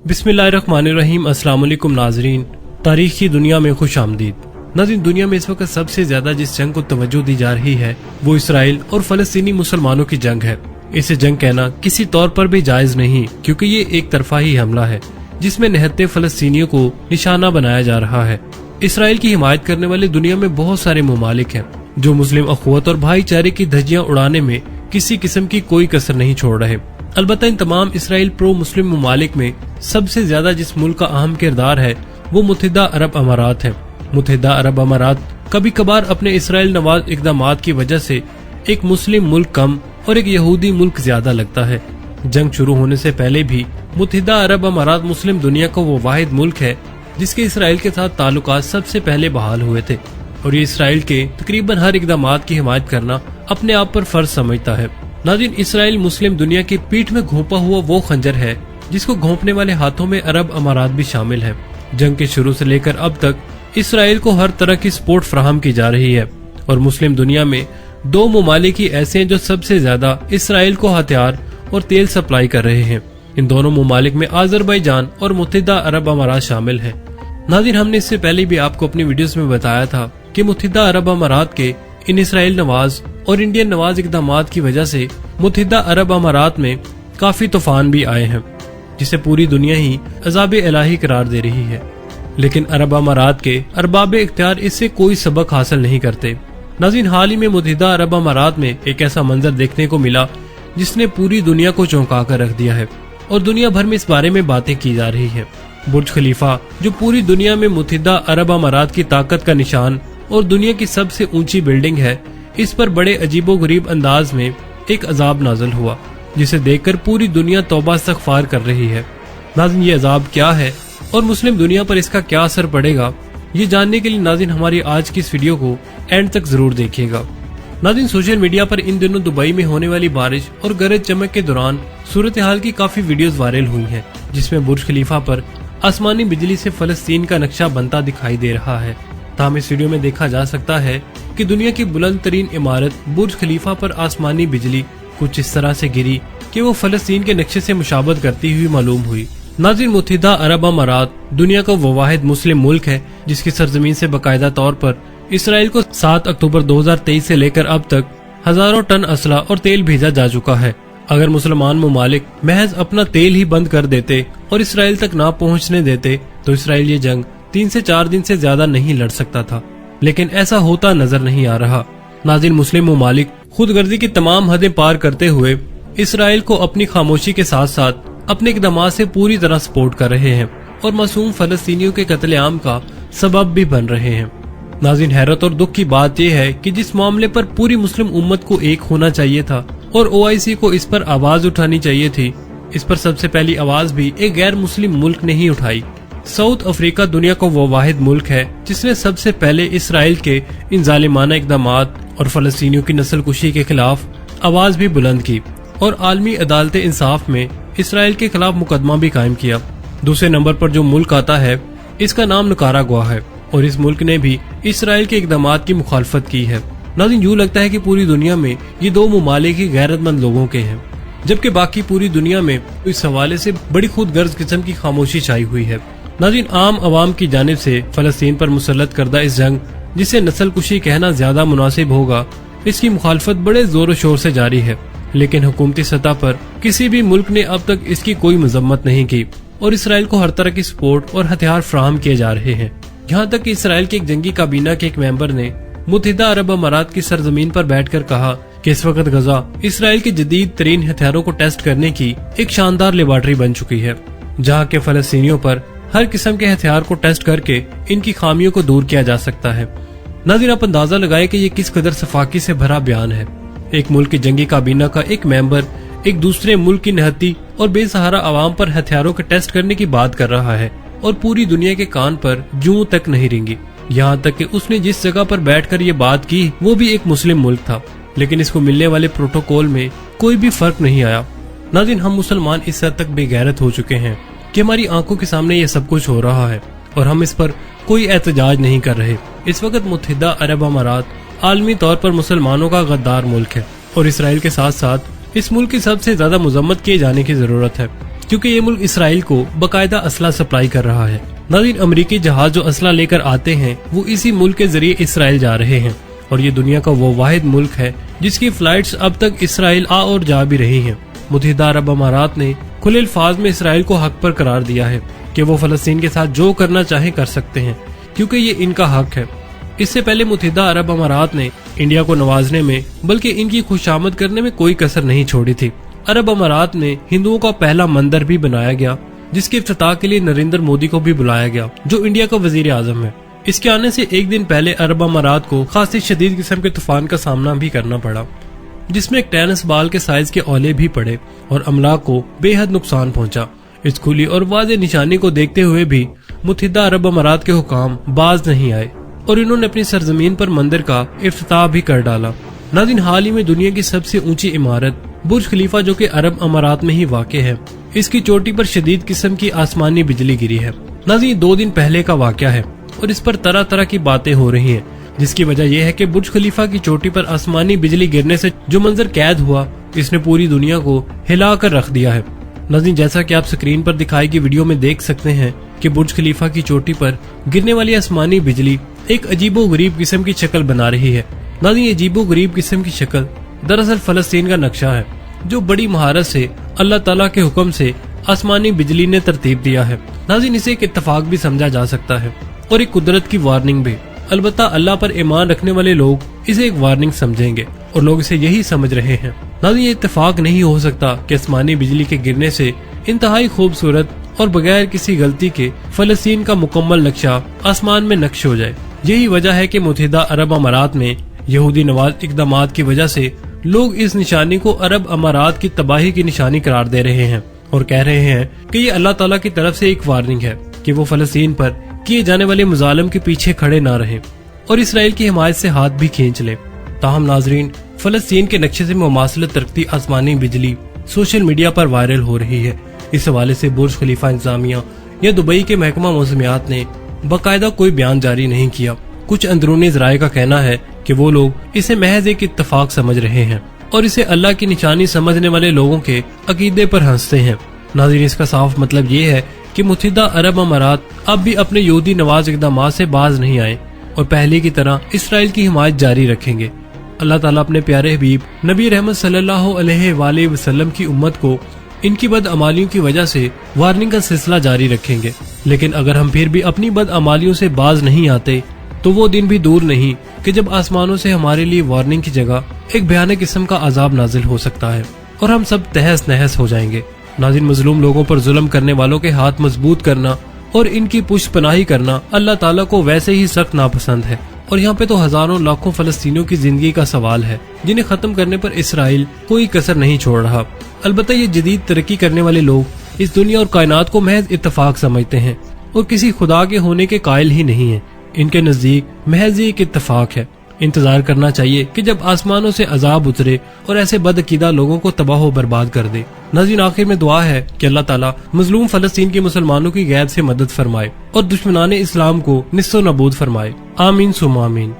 बिस्मिल्लाहिर्रहमानिर्रहीम। अस्सलाम वालेकुम नाजरीन, तारीख की दुनिया में खुश आमदीद। नाज़रीन, दुनिया में इस वक्त सबसे ज्यादा जिस जंग को तवज्जो दी जा रही है वो इसराइल और फलस्तीनी मुसलमानों की जंग है। इसे जंग कहना किसी तौर पर भी जायज नहीं, क्योंकि ये एक तरफा ही हमला है जिसमें निहत्ते फलस्तीनियों को निशाना बनाया जा रहा है। इसराइल की हिमायत करने वाले दुनिया में बहुत सारे ममालिक हैं जो मुस्लिम अखुवत और भाईचारे की धज्जियां उड़ाने में किसी किस्म की कोई कसर नहीं छोड़ रहे। अलबत्ता इन तमाम इसराइल प्रो मुस्लिम ममालिक में सबसे ज्यादा जिस मुल्क का अहम किरदार है वो मुत्तहिदा अरब अमारात है। मुत्तहिदा अरब अमारात कभी कभार अपने इसराइल नवाज इकदामात की वजह से एक मुस्लिम मुल्क कम और एक यहूदी मुल्क ज्यादा लगता है। जंग शुरू होने से पहले भी मुत्तहिदा अरब अमारात मुस्लिम दुनिया का वो वाहिद मुल्क है जिसके इसराइल के साथ ताल्लुकात सबसे पहले बहाल हुए थे, और ये इसराइल के तकरीबन हर इकदामात की हिमायत करना अपने आप पर फर्ज समझता है। नाज़रीन, इसराइल मुस्लिम दुनिया की पीठ में घोंपा हुआ वो खंजर है जिसको घोंपने वाले हाथों में अरब अमारात भी शामिल है। जंग के शुरू से लेकर अब तक इसराइल को हर तरह की सपोर्ट फराहम की जा रही है, और मुस्लिम दुनिया में दो ममालिक ही ऐसे हैं जो सबसे ज्यादा इसराइल को हथियार और तेल सप्लाई कर रहे हैं। इन दोनों ममालिक में आज़रबाईजान और मुत्तहिदा अरब अमारात शामिल है। नाज़रीन, हमने इससे पहले भी आपको अपनी वीडियोस में बताया था कि मुत्तहिदा अरब अमारात के इन इसराइल नवाज और इंडियन नवाज इकदामात की वजह से मुत्तहिदा अरब अमारात में काफी तूफान भी आए हैं, जिसे पूरी दुनिया ही अज़ाब इलाही करार दे रही है। लेकिन अरब अमारात के अरबाब इख्तियार इससे कोई सबक हासिल नहीं करते। नाज़रीन, हाल ही में मुत्तहिदा अरब अमारात में एक ऐसा मंजर देखने को मिला जिसने पूरी दुनिया को चौंका कर रख दिया है, और दुनिया भर में इस बारे में बातें की जा रही है। बुर्ज खलीफा, जो पूरी दुनिया में मुत्तहिदा अरब अमारात की ताकत का निशान और दुनिया की सबसे ऊंची बिल्डिंग है, इस पर बड़े अजीबोगरीब अंदाज में एक अजाब नाज़िल हुआ जिसे देखकर पूरी दुनिया तौबा इस्तग़फ़ार कर रही है। नाज़रीन, ये अजाब क्या है और मुस्लिम दुनिया पर इसका क्या असर पड़ेगा, ये जानने के लिए नाज़रीन हमारी आज की इस वीडियो को एंड तक जरूर देखिएगा। नाज़रीन, सोशल मीडिया पर इन दिनों दुबई में होने वाली बारिश और गरज चमक के दौरान सूरत हाल की काफी वीडियोस वायरल हुई हैं, जिसमें बुर्ज खलीफा पर आसमानी बिजली से फलस्तीन का नक्शा बनता दिखाई दे रहा है। ताहम इस वीडियो में देखा जा सकता है कि दुनिया की बुलंद तरीन इमारत बुर्ज खलीफा पर आसमानी बिजली कुछ इस तरह से गिरी कि वो फलस्तीन के नक्शे से मुशाबत करती हुई मालूम हुई। नाज़रीन, मुत्तहिदा अरब अमारात दुनिया का वो वाहिद मुस्लिम मुल्क है जिसकी सरजमीन से बाकायदा तौर पर इसराइल को 7 अक्टूबर 2023 से लेकर अब तक हजारों टन असला और तेल भेजा जा चुका है। अगर मुसलमान ममालिक महज अपना तेल ही बंद कर देते और इसराइल तक ना पहुंचने देते तो इसराइल ये जंग 3 से 4 दिन से ज्यादा नहीं लड़ सकता था, लेकिन ऐसा होता नजर नहीं आ रहा। नाज़रीन, मुस्लिम ममालिक खुदगर्जी की तमाम हदें पार करते हुए इसराइल को अपनी खामोशी के साथ साथ अपने इक़दामात से पूरी तरह सपोर्ट कर रहे हैं और मासूम फलस्तीनियों के कत्लेआम का सबब भी बन रहे हैं। नाज़रीन, हैरत और दुख की बात यह है कि जिस मामले पर पूरी मुस्लिम उम्मत को एक होना चाहिए था और OIC को इस पर आवाज उठानी चाहिए थी, इस पर सबसे पहली आवाज भी एक गैर मुस्लिम मुल्क ने ही उठाई। साउथ अफ्रीका दुनिया का वो वाहिद मुल्क है जिसने सबसे पहले इसराइल के इन जालिमाना इक़दामात और फलस्तीनियों की नस्ल कुशी के खिलाफ आवाज भी बुलंद की और आलमी अदालत इंसाफ में इसराइल के खिलाफ मुकदमा भी कायम किया। दूसरे नंबर पर जो मुल्क आता है इसका नाम निकारागुआ है, और इस मुल्क ने भी इसराइल के इक़दामात की मुखालफत की है। नाज़रीन, यूं लगता है कि पूरी दुनिया में ये दो ममालिक ही गैरतमंद लोगों के हैं, जबकि बाकी पूरी दुनिया में इस हवाले से बड़ी खुदगर्ज किस्म की खामोशी छाई हुई है। नाज़रीन, आम आवाम की जानिब से फलस्तीन पर मुसल्लत करदा इस जंग, जिसे नस्ल कुशी कहना ज्यादा मुनासिब होगा, इसकी मुखालफत बड़े जोर शोर से जारी है, लेकिन हुकूमती सतह पर किसी भी मुल्क ने अब तक इसकी कोई मजम्मत नहीं की और इसराइल को हर तरह की सपोर्ट और हथियार फराहम किए जा रहे हैं। यहाँ तक कि इसराइल के एक जंगी काबीना के एक मेंबर ने मुत्तहिदा अरब अमारात की सरजमीन पर बैठकर कहा कि इस वक्त गजा इसराइल के जदीद तरीन हथियारों को टेस्ट करने की एक शानदार लेबॉर्ट्री बन चुकी है, जहाँ के फलस्तीनियों पर हर किस्म के हथियार को टेस्ट करके इनकी खामियों को दूर किया जा सकता है। नाज़रीन, आप अंदाजा लगाए कि ये किस कदर सफाकी से भरा बयान है। एक मुल्क की जंगी काबीना का एक मेंबर एक दूसरे मुल्क की निहत्ती और बेसहारा आवाम पर हथियारों के टेस्ट करने की बात कर रहा है, और पूरी दुनिया के कान पर जूं तक नहीं रेंगी। यहाँ तक कि उसने जिस जगह पर बैठकर ये बात की वो भी एक मुस्लिम मुल्क था, लेकिन इसको मिलने वाले प्रोटोकॉल में कोई भी फर्क नहीं आया। नाज़रीन, हम मुसलमान इस हद तक बेगैरत हो चुके हैं कि हमारी आंखों के सामने ये सब कुछ हो रहा है और हम इस पर कोई एहतजाज नहीं कर रहे। इस वक्त मुत्तहिदा अरब अमारात आलमी तौर पर मुसलमानों का गद्दार मुल्क है, और इसराइल के साथ साथ इस मुल्क की सबसे ज्यादा मजम्मत किए जाने की जरूरत है, क्योंकि ये मुल्क इसराइल को बाकायदा असला सप्लाई कर रहा है। नाज़रीन, अमेरिकी जहाज जो असला लेकर आते हैं वो इसी मुल्क के जरिए इसराइल जा रहे हैं, और ये दुनिया का वो वाहिद मुल्क है जिसकी फ्लाइट्स अब तक इसराइल आ और जा भी रही हैं। मुत्तहिदा अरब अमारात ने खुले अल्फाज में इसराइल को हक पर करार दिया है कि वो फलस्तीन के साथ जो करना चाहे कर सकते हैं, क्योंकि ये इनका हक है। इससे पहले मुत्तहिदा अरब अमारात ने इंडिया को नवाजने में बल्कि इनकी खुशामद करने में कोई कसर नहीं छोड़ी थी। अरब अमारात में हिंदुओं का पहला मंदिर भी बनाया गया, जिसके इफ्तिताह के लिए नरेंद्र मोदी को भी बुलाया गया, जो इंडिया का वजीर आजम है। इसके आने से एक दिन पहले अरब अमारात को खासी शदीद किस्म के तूफान का सामना भी करना पड़ा, जिसमें एक टेनिस बॉल के साइज के ओले भी पड़े और अमलाक को बेहद नुकसान पहुंचा। इस खुली और वाज़ेह निशानी को देखते हुए भी मुत्तहिदा अरब अमारात के हुकाम बाज नहीं आए और इन्होंने अपनी सरजमीन पर मंदिर का इफ्तिताह भी कर डाला। नाज़रीन, हाल ही में दुनिया की सबसे ऊंची इमारत बुर्ज खलीफा, जो कि अरब अमारात में ही वाक़ है, इसकी चोटी पर शदीद किस्म की आसमानी बिजली गिरी है। नाज़रीन, 2 दिन पहले का वाक़या है और इस पर तरह तरह की बातें हो रही हैं, जिसकी वजह यह है कि बुर्ज खलीफा की चोटी पर आसमानी बिजली गिरने से जो मंजर कैद हुआ, इसने पूरी दुनिया को हिला कर रख दिया है। नाज़रीन, जैसा कि आप स्क्रीन पर दिखाई गई वीडियो में देख सकते हैं कि बुर्ज खलीफा की चोटी पर गिरने वाली आसमानी बिजली एक अजीबो गरीब किस्म की शक्ल बना रही है। नाज़रीन, ये अजीबो गरीब किस्म की शक्ल दरअसल फलस्तीन का नक्शा है, जो बड़ी महारत से अल्लाह ताला के हुक्म से आसमानी बिजली ने तरतीब दिया है। नाज़रीन, इसे एक इत्तफाक भी समझा जा सकता है और एक कुदरत की वार्निंग भी। अलबत्ता अल्लाह पर ईमान रखने वाले लोग इसे एक वार्निंग समझेंगे और लोग इसे यही समझ रहे हैं। नाज़रीन, ये इत्तफाक नहीं हो सकता कि आसमानी बिजली के गिरने से इंतहाई खूबसूरत और बगैर किसी गलती के फलस्तीन का मुकम्मल नक्शा आसमान में नक्श हो जाए। यही वजह है कि मुत्तहिदा अरब अमारात में यहूदी नवाज इक़दामात की वजह से लोग इस निशानी को अरब अमारात की तबाही की निशानी करार दे रहे हैं और कह रहे हैं कि ये अल्लाह ताला की तरफ से एक वार्निंग है कि वो फलस्तीन पर किए जाने वाले मुजालिम के पीछे खड़े ना रहें और इसराइल की हिमायत से हाथ भी खींच लें। ताहम नाजरीन, फलस्तीन के नक्शे से मुमासलत रखती आसमानी बिजली सोशल मीडिया पर वायरल हो रही है। इस हवाले से बुर्ज खलीफा इंतजामिया या दुबई के महकमा मौसमियात ने बाकायदा कोई बयान जारी नहीं किया। कुछ अंदरूनी ज़राए का कहना है कि वो लोग इसे महज एक इत्तफाक समझ रहे हैं और इसे अल्लाह की निशानी समझने वाले लोगों के अकीदे पर हंसते हैं। नाज़रीन, इसका साफ मतलब ये है कि मुत्तहिदा अरब अमारात अब भी अपने यहूदी नवाज इक़दामात से बाज नहीं आए और पहले की तरह इसराइल की हिमायत जारी रखेंगे। अल्लाह ताला अपने प्यारे हबीब नबी रहमत सल्लल्लाहु अलैहि वसल्लम की उम्मत को इनकी बदअमालियों की वजह से वार्निंग का सिलसिला जारी रखेंगे। लेकिन अगर हम फिर भी अपनी बदअमालियों से बाज नहीं आते तो वो दिन भी दूर नहीं कि जब आसमानों से हमारे लिए वार्निंग की जगह एक भयानक किस्म का अजाब नाजिल हो सकता है और हम सब तहस नहस हो जाएंगे। नाज़रीन, मजलूम लोगों पर जुल्म करने वालों के हाथ मजबूत करना और इनकी पुष्पनाही करना अल्लाह ताला को वैसे ही सख्त नापसंद है और यहाँ पे तो हजारों लाखों फलस्तीनियों की जिंदगी का सवाल है, जिन्हें खत्म करने पर इसराइल कोई कसर नहीं छोड़ रहा। अलबत्ता ये जदीद तरक्की करने वाले लोग इस दुनिया और कायनात को महज इत्तफाक समझते हैं और किसी खुदा के होने के कायल ही नहीं है। इनके नजदीक महज एक इत्तफाक है। इंतजार करना चाहिए कि जब आसमानों से अजाब उतरे और ऐसे बदअकीदा लोगों को तबाह व बर्बाद कर दे। नाज़रीन, आखिर में दुआ है कि अल्लाह ताला मजलूम फलस्तीन के मुसलमानों की गैर से मदद फरमाए और दुश्मनाने इस्लाम को निस्सो नबूद फरमाए। आमीन सुम्मा आमीन।